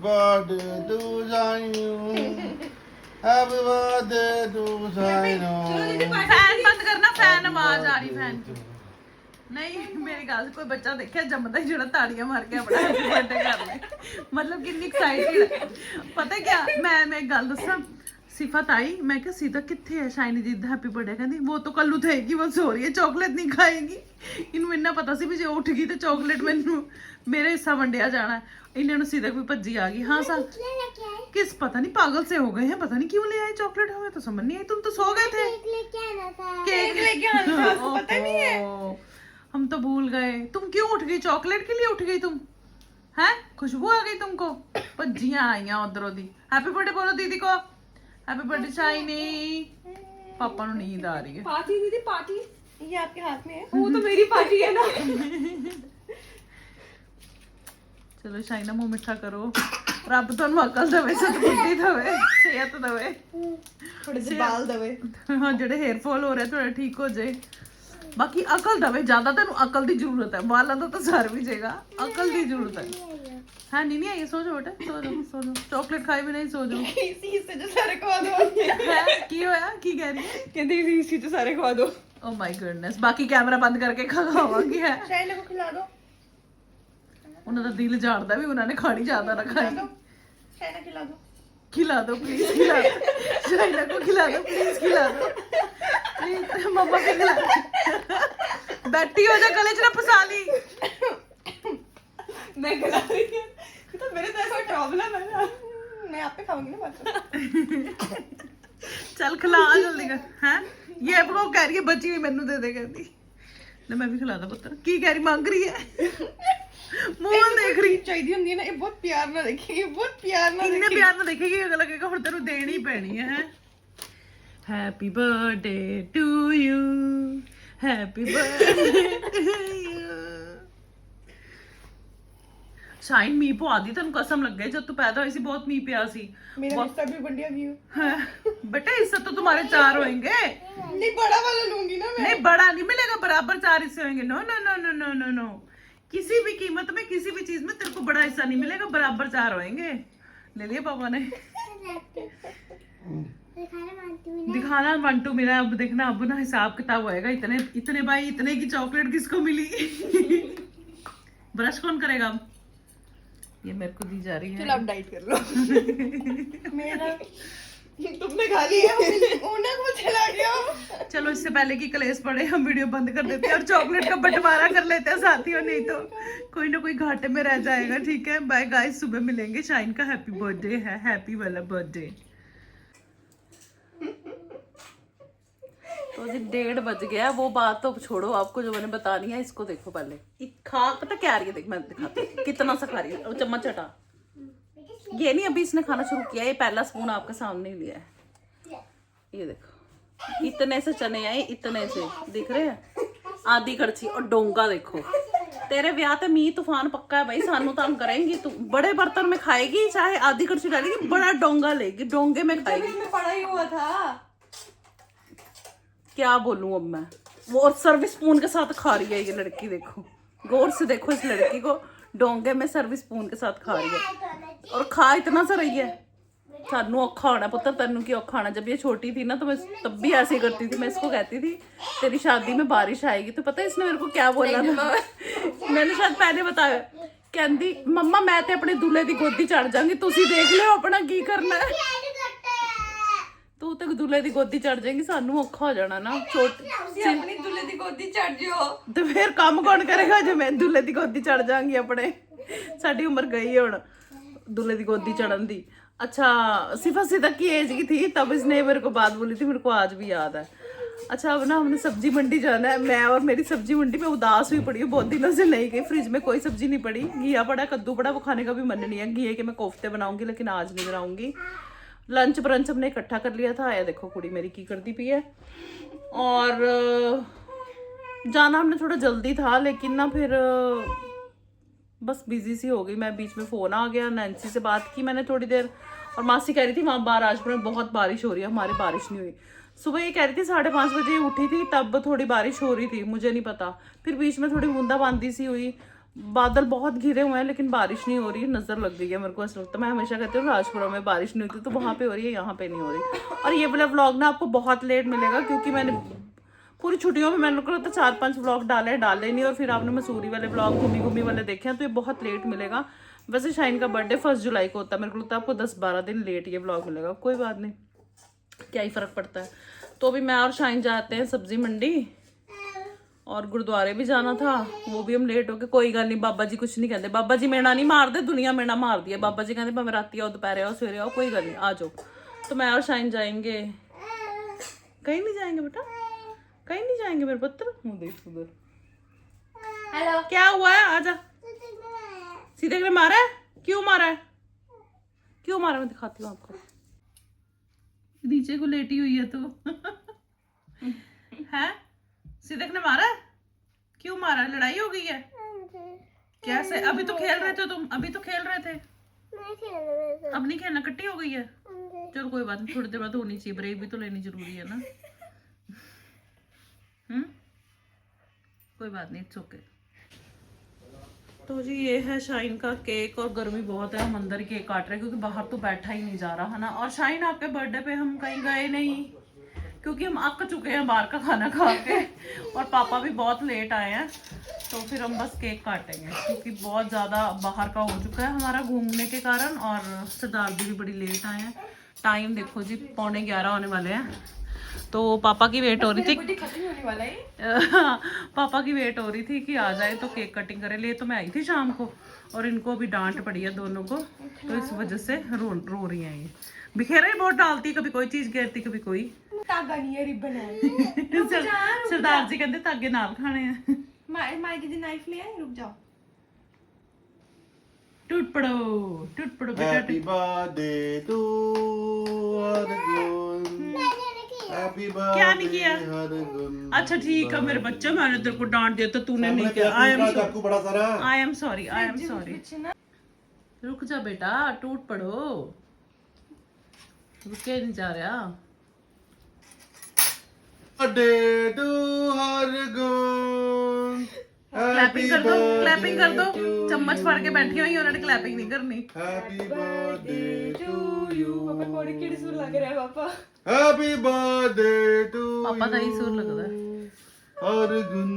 birthday to you. Happy birthday to you. Fan बंद करना fan आवाज आ रही फैन की नहीं मेरी गल कोई बच्चा देखिया जमदा ही जेड़ा ताड़ियां मार के अपना हैप्पी बर्थडे कर ले मतलब कितनी एक्साइटेड है पता क्या मैं एक गल दसा सिफत आई मैं क्या सीधा किथे है शाइनी जी दा हैप्पी बर्थडे कहंदी वो तो कल्लू थेगी वो सो रही है चॉकलेट नहीं खाएगी इनू इन्ना पता सी भी जे उठ गई तो चॉकलेट मैनू मेरे हिस्सा वंडिया जाना इन्हें सीधा भी भज्जी आ गई हाँ सर किस पता नहीं पागल से हो गए हैं पता नहीं क्यों ले आए चॉकलेट हमें तो समझ नहीं आई तुम तो सो गए थे केक लेके आना था पता नहीं है हम तो भूल गए तुम क्यों उठ गई चॉकलेट के लिए उठ गई तुम हैं खुशबू आ गई तुमको भज्जियां आईया उधरों दी हैप्पी बर्थडे बोलो दीदी को हैप्पी बर्थडे शाइनी पापा नु नींद आ रही है पार्टी दीदी पार्टी ये आपके हाथ में है वो तो मेरी पार्टी है ना चलो शाइना मुंह मिठा करो रब तुहानू अकल देवे सतबुद्धि देवे सेहत देवे थोड़े से बाल दवे हाँ जेडे हेयर फॉल हो रहा है थोड़ा ठीक हो जाए बाकी अकल दवे ज्यादा तेन अकल की जरूरत है बालों का तो सर भी जाएगा अकल की जरूरत है हाँ नहीं आई सो जाओ बेटा सो जाओ चॉकलेट खाए भी नहीं सो जाओ इसी हिस्से जो सारे खवा दो की होया की कह रही है कहते इसी हिस्से जो सारे खवा दो ओ माय गुडनेस बाकी कैमरा बंद करके खावांगी है शाइना को खिला दो ਉਹਨਾਂ ਦਾ ਦਿਲ ਜਾਣਦਾ ਵੀ ਉਹਨਾਂ ਨੇ ਖਾਣੀ ਜ਼ਿਆਦਾ ਨਾ ਖਾਈ शाइना खिला दो खिला दो प्लीज खिला दो शाइना को खिला दो प्लीज खिला दो प्लीज मम्मा को खिला दो बैठी हो जा गले च ना फसा ली मैं खिला रही हूं तो मेरे तो ऐसा प्रॉब्लम है ना मैं आप पे खाऊंगी ना बात चल खिला जल्दी कर हैं ये वो कह रही है बची हुई मेनू दे दे कहती ना मैं भी खिला दा पुत्र की कह रही मांग रही है ਮੂੰਹ ਦੇਖ ਰਹੀ ਚਾਹੀਦੀ ਹੁੰਦੀ ਹੈ ਨਾ ਇਹ ਬਹੁਤ ਪਿਆਰ ਨਾਲ ਦੇਖੇਗੀ ਬਹੁਤ ਪਿਆਰ ਨਾਲ ਇੰਨੇ ਪਿਆਰ ਨਾਲ ਦੇਖੇਗੀ ਅਗਲਾ ਕਹੇਗਾ ਹੁਣ ਤੈਨੂੰ ਦੇਣੀ ਪੈਣੀ ਹੈ happy birthday to you happy birthday to you शाइन मी पवा दी तेन कसम लग गई जब तू पैदा हुई सी बहुत मी पिया सी मेरा हिस्सा भी बंटिया भी बेटा हिस्सा तो तुम्हारे 4 होंगे नहीं बड़ा वाला लूंगी ना मैं नहीं बड़ा नहीं मिलेगा बराबर 4 हिस्से होंगे no no no no no no no किसी भी कीमत में किसी भी चीज में तेरे को बड़ा हिस्सा नहीं मिलेगा बराबर 4 होंगे ले लिया पापा ने दिखाना 1 2 मेरा अब देखना अब ना हिसाब किताब होएगा इतने इतने भाई इतने की चॉकलेट किसको मिली ब्रश कौन करेगा अब ये मेरे को दी जा रही है चलो अब डाइट कर लो मेरा तुमने खा लिया उन्हें को चला गया चलो इससे पहले कि कलेश पड़े हम वीडियो बंद कर देते हैं और चॉकलेट का बंटवारा कर लेते हैं साथियों नहीं तो कोई ना कोई घाटे में रह जाएगा ठीक है बाय गाइस सुबह मिलेंगे शाइन का हैप्पी बर्थडे है हैप्पी वाला बर्थडे तो जी 1:30 बज गया वो बात तो छोड़ो आपको जो मैंने बतानी है इसको देखो पहले खा पता क्या आ रही है देख मैं दिखाती हूँ कितना सा खा रही है चम्मच हटा ये नहीं अभी इसने खाना शुरू किया ये पहला स्पून आपके सामने ही लिया है ये देखो इतने से चने आए इतने से दिख रहे हैं आधी कड़छी और डोंगा देखो तेरे ब्याह ते मी तूफान पक्का है भाई सानू तंग करेंगी तू बड़े बर्तन में खाएगी चाहे आधी कड़छी डालेगी बड़ा डोंगा लेगी डोंगे में खाएगी पड़ा ही हुआ था क्या बोलूं अब मैं वो सर्विस स्पून के साथ खा रही है ये लड़की देखो गौर से देखो इस लड़की को डोंगे में सर्विस स्पून के साथ खा रही है और खा इतना सा रही है सानू औखा होना पुत्र तेनू की औखा होना जब ये छोटी थी ना तो मैं तब भी ऐसे ही करती थी मैं इसको कहती थी तेरी शादी में बारिश आएगी तो पता है इसने मेरे को क्या बोला था मैंने शायद पहले बताया कहती मम्मा मैं ते अपने दूल्हे दी गोदी चढ़ जाऊंगी तुसी देख लियो अपना की करना है तू तो दूल्हे दी गोदी चढ़ जाएगी सानू औखा हो जाना ना अपनी दूल्हे दी गोदी चढ़ जाओ तो फिर काम कौन करेगा जो मैं दूल्हे दी गोदी चढ़ जाऊंगी अपने साडी उम्र गई है हुण दूल्हे दी गोदी चढ़न दी अच्छा सिर्फ 80 तक की एज की थी तब इसने मेरे को बात बोली थी मेरे को आज भी याद है अच्छा अब ना हमने सब्जी मंडी जाना है मैं और मेरी सब्जी मंडी में उदास हुई पड़ी हूँ बहुत दिनों से नहीं गई फ्रिज में कोई सब्जी नहीं पड़ी घिया पड़ा कद्दू पड़ा वो खाने का भी मन नहीं है घिए के मैं कोफ्ते बनाऊंगी लेकिन आज नहीं बनाऊंगी लंच ब्रंच हमने इकट्ठा कर लिया था आया देखो कुड़ी मेरी की करती पई है और जाना हमने थोड़ा जल्दी था लेकिन ना फिर बस बिजी सी हो गई मैं बीच में फ़ोन आ गया नैन्सी से बात की मैंने थोड़ी देर और मासी कह रही थी वहाँ बाहर राजपुर में बहुत बारिश हो रही है हमारी बारिश नहीं हुई सुबह ये कह रही थी 5:30 बजे उठी थी तब थोड़ी बारिश हो रही थी मुझे नहीं पता फिर बीच में थोड़ी बूंदाबांदी सी हुई बादल बहुत घिरे हुए हैं लेकिन बारिश नहीं हो रही है, नजर लग गई है मेरे को ऐसा लगता है। मैं हमेशा कहती हूँ राजपुरा में बारिश नहीं होती, तो वहाँ पे हो रही है, यहाँ पे नहीं हो रही। और ये वाला व्लॉग ना आपको बहुत लेट मिलेगा क्योंकि मैंने पूरी छुट्टियों में मैंने को लगता 4-5 व्लॉग डाले नहीं, और फिर आपने मसूरी वाले व्लॉग घूमी वाले देखे हैं, तो ये बहुत लेट मिलेगा। वैसे शाइन का बर्थडे 1 जुलाई को होता है, मेरे को लगता है आपको 10-12 दिन लेट ये व्लॉग मिलेगा। कोई बात नहीं, क्या ही फर्क पड़ता है। तो अभी मैं और शाइन जाते हैं सब्जी मंडी, और गुरुद्वारे भी जाना था, वो भी हम लेट हो गए। कोई गल नहीं, बाबा जी कुछ नहीं कहते, बाबा जी मेना नहीं मारते, दुनिया मेना मार दिया। बाबा जी कहते भाਵੇਂ राती आओ, दोपहर आओ, सवेरे आओ, कोई गल नहीं, आ जाओ। तो मैं और शाइन जाएंगे। कहीं नहीं जाएंगे बेटा, कहीं नहीं जाएंगे मेरे पुत्र। देख उधर, हेलो क्या हुआ है, आजा। सीधे ने मारा है? क्यों मारा है, क्यों मारा? मैं दिखाती हूँ आपको। नीचे को लेटी हुई है तो है। सिदक ने मारा? क्यों मारा? लड़ाई हो गई है? कैसे? अभी तो खेल रहे थे तुम, अभी तो खेल रहे थे। अब नहीं खेलना, कट्टी हो गई है। चलो कोई बात नहीं, थोड़ी देर बाद होनी चाहिए, ब्रेक भी तो लेनी जरूरी है ना। कोई बात नहीं, इट्स ओके। तो जी ये है शाइन का केक, और गर्मी बहुत है, हम अंदर ही केक काट रहे हैं क्योंकि बाहर तो बैठा ही नहीं जा रहा है ना। और शाइन आपके बर्थडे पे हम कहीं गए नहीं क्योंकि हम अक चुके हैं बाहर का खाना खा के, और पापा भी बहुत लेट आए हैं, तो फिर हम बस केक काटेंगे क्योंकि बहुत ज़्यादा बाहर का हो चुका है हमारा घूमने के कारण। और सरदार जी भी बड़ी लेट आए हैं। टाइम देखो जी 11:15 होने वाले हैं। तो पापा की वेट हो रही थी, खत्म होने वाला है। पापा की वेट हो रही थी कि आ जाए तो केक कटिंग करे। ले तो मैं आई थी शाम को, और इनको अभी डांट पड़ी है दोनों को, तो इस वजह से रो रही हैं ये। बिखेरा ही बहुत डालती, कभी कोई चीज गिरती कभी कोई। धागा नहीं है, रिबन है। सरदार जी कहते धागे नाल खाने हैं। माई की नाइफ ले आए, रुक जाओ। टूट पड़ो बेटा। Happy birthday to Hargun, happy birthday. क्या नहीं किया? हरगुन। अच्छा ठीक है मेरे बच्चे, मैंने तेरे को डांट दिया तो तूने नहीं किया। I am sorry. रुक जा बेटा, टूट पड़ो, रुके नहीं जा रहा। बर्थडे टू हरगुन, क्लैपिंग कर दो, क्लैपिंग कर दो। चम्मच फाड़ के बैठी हुई, उन्होंने क्लैपिंग नहीं करनी। Happy birthday to you. पापा कोड़ी किड़ी सुर लग रहा है पापा। हैप्पी बर्थडे टू पापा का ही सुर लगता है। हरगुन,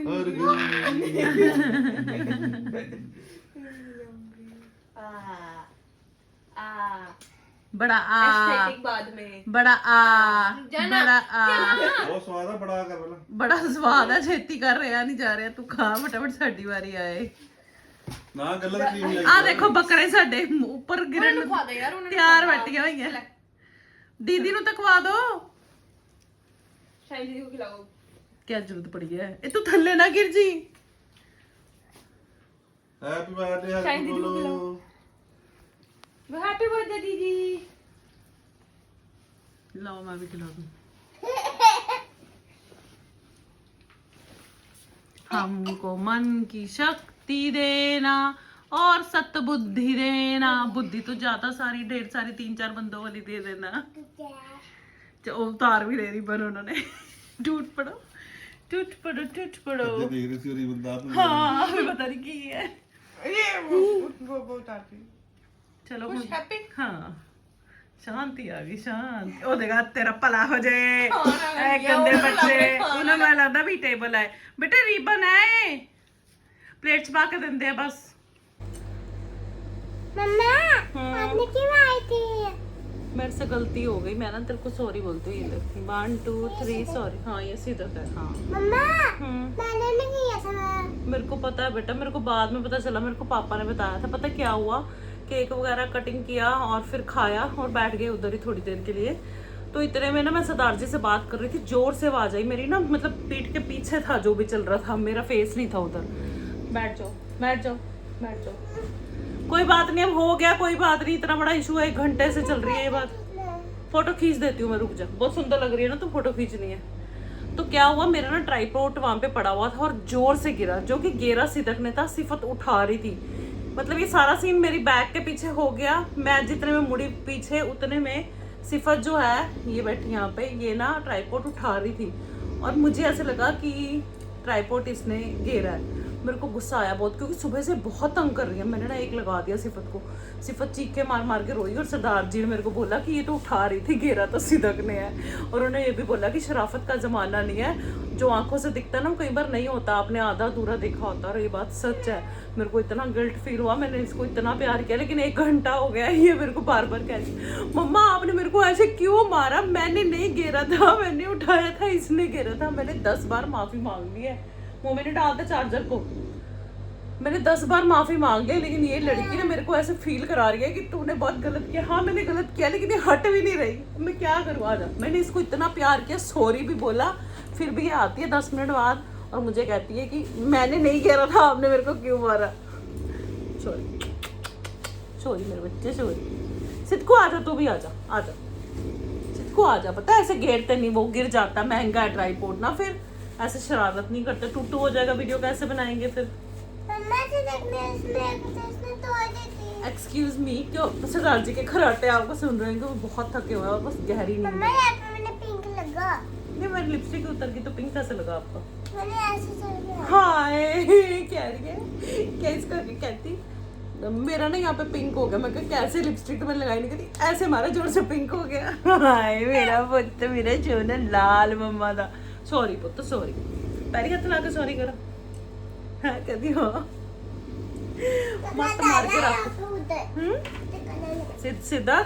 हरगुन। बड़ा आ, बाद में बड़ा आ, बड़ा आ। बहुत स्वाद है, बड़ा कर बोला। बड़ा स्वाद है, छेती कर रहा नहीं जा रहा, तू खा फटाफट, साडी वारी आए ना गलत क्रीम लगी। आ देखो बकरे साडे ऊपर गिरन तैयार बैठिया हुई है। दीदी नु तकवा दो, शायद दीदी को खिलाओ। क्या जरूरत पड़ी है, ए तू थल्ले ना गिर जी। हैप्पी बर्थडे हरगुन बोलो। हैप्पी बर्थडे दीदी। लाओ मैं भी खिला दूं। हमको मन की शक्ति देना और सतबुद्धि देना। बुद्धि तो ज्यादा सारी, ढेर सारी 3-4 बंदों वाली दे देना। उतार भी ले रही बन उन्होंने। टूट पड़ो, टूट पड़ो, टूट पड़ो। देख रही थी और ये बंदा आपने। हाँ हमें पता नहीं की है ये वो उतारती। चलो खुश, हैप्पी। हाँ शांति आ गई, शांति। ओ देखा तेरा भला हो जाए। हाँ, गंदे बच्चे, हाँ, उन्हें मैं लगता भी टेबल है बेटे, रिबन है, प्लेट छपा के देंदे हैं बस। मम्मा आपने क्यों आई थी? मेरे से गलती हो गई, मैं ना तेरे को सॉरी बोलती हूँ। ये देख 1 2 3 सॉरी। हाँ ये सीधा है। हाँ मम्मा मैंने नहीं किया था। मेरे को पता है बेटा, मेरे को बाद में पता चला, मेरे को पापा ने बताया था। पता क्या हुआ, केक वगैरह कटिंग किया और फिर खाया और बैठ गए उधर ही थोड़ी देर के लिए। तो इतने में ना मैं सरदार जी से बात कर रही थी, जोर से आवाज आई मेरी ना, मतलब पीठ के पीछे था जो भी चल रहा था, मेरा फेस नहीं था उधर। बैठ जाओ, बैठ जाओ, बैठ जाओ। कोई बात नहीं, अब हो गया, कोई बात नहीं, इतना बड़ा इशू है, 1 घंटे से चल रही है ये बात। फोटो खींच देती हूँ मैं, रुक जा, बहुत सुंदर लग रही है ना, तो फोटो खींचनी है। तो क्या हुआ, मेरा ना ट्राइपॉड वहां पे पड़ा हुआ था और जोर से गिरा, जो कि गेरा सिदक ने था, सिफत उठा रही थी। मतलब ये सारा सीन मेरी बैक के पीछे हो गया। मैं जितने में मुड़ी पीछे उतने में सिफत जो है ये बैठी यहाँ पे, ये ना ट्राइपॉड उठा रही थी और मुझे ऐसे लगा कि ट्राइपॉड इसने घेरा है। मेरे को गुस्सा आया बहुत, क्योंकि सुबह से बहुत तंग कर रही है। मैंने ना एक लगा दिया सिफत को, सिफत चीख के मार मार के रोई, और सरदार जी ने मेरे को बोला कि ये तो उठा रही थी, घेरा तो सिदक ने है। और उन्होंने ये भी बोला कि शराफत का ज़माना नहीं है, जो आंखों से दिखता है ना कई बार नहीं होता, आपने आधा अधूरा देखा होता। और ये बात सच है। मेरे को इतना गिल्ट फील हुआ, मैंने इसको इतना प्यार किया, लेकिन 1 घंटा हो गया ये मेरे को बार बार कह रही, मम्मा आपने मेरे को ऐसे क्यों मारा, मैंने नहीं घेरा था, मैंने उठाया था, इसने घेरा था। मैंने 10 बार माफ़ी मांग ली है, मुँह में नहीं डालता चार्जर को, मैंने 10 बार माफ़ी मांग ली, लेकिन ये लड़की ने मेरे को ऐसे फील करा रही है कि तूने बहुत गलत किया। हाँ मैंने गलत किया, लेकिन ये हट भी नहीं रही, मैं क्या करूँ। आ जा, मैंने इसको इतना प्यार किया, सॉरी भी बोला, फिर भी ये आती है 10 मिनट बाद और मुझे कहती है कि मैंने नहीं कह रहा था, आपने मेरे को क्यों मारा। सॉरी सॉरी मेरे बच्चे, सॉरी। सिद्धू आ जा, तू भी आ जा, आ जा सिद्धू आ जा। पता है ऐसे घेरते नहीं, वो गिर जाता, महंगा है ट्राइपॉड ना, फिर ऐसे शरारत नहीं करते, टूटू हो जाएगा, वीडियो कैसे बनाएंगे फिर। एक्सक्यूज मी, क्यों सरदार जी के खराटे आपको सुन रहे हैं कि वो बहुत थके हुए हैं और बस गहरी नींद में। मैंने पिंक लगा, नहीं मेरी लिपस्टिक उतर गई तो पिंक कैसे लगा आपको? मैंने ऐसे चल गया। हाय कह रही है, क्या इसका कहती मेरा ना यहाँ पे पिंक हो गया। मैं कहा कैसे, लिपस्टिक तो मैंने लगाई नहीं, कहती ऐसे मारा जोर से पिंक हो गया। हाय मेरा पुत्र, मेरा चोना लाल मम्मा दा। सॉरी पुत्र सॉरी, पैरी हाथ ला के सॉरी करो। हाँ कहती हाँ मत मार के रखो। सीधा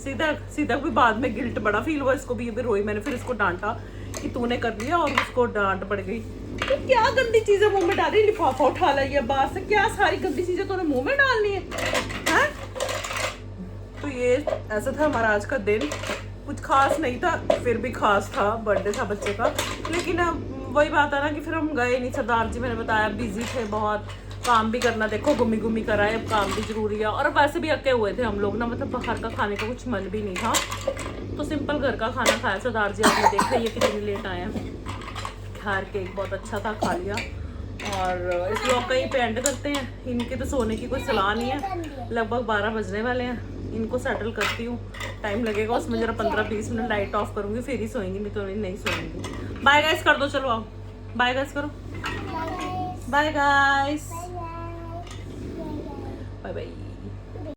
सीधा सीधा भी बाद में गिल्ट बड़ा फील हुआ इसको भी, ये भी रोई। मैंने फिर इसको डांटा कि तूने कर लिया, और उसको डांट पड़ गई। तो क्या गंदी चीजें मुंह में डाली, लिफाफा उठा ली है बाहर से, क्या सारी गंदी चीजें तूने मुंह में डालनी है, हैं? तो ये ऐसा था हमारा आज का दिन, कुछ खास नहीं था, फिर भी खास था, बर्थडे था बच्चे का। लेकिन अब वही बात है ना कि फिर हम गए नहीं। सरदार जी मैंने बताया बिजी थे बहुत, काम भी करना, देखो गुम्मी गुम्मी कराए, अब काम भी जरूरी है। और वैसे भी अके हुए थे हम लोग ना, मतलब बाहर का खाने का कुछ मन भी नहीं था, तो सिंपल घर का खाना खाया। सरदार जी आपने देखा ये कितनी लेट आए हैं। खैर केक बहुत अच्छा था, खा लिया। और इस ब्लॉग का ही पे एंड करते हैं। इनके तो सोने की कोई सलाह नहीं है, लगभग 12 बजने वाले हैं। इनको सेटल करती हूँ, टाइम लगेगा उसमें, जरा 15-20 मिनट लाइट ऑफ करूँगी, फिर ही सोएंगी, नहीं तो नहीं सोएंगी। बाय गाइस कर दो, चलो आओ बाय गाइस करो, बाय गाइस, बाय बाय।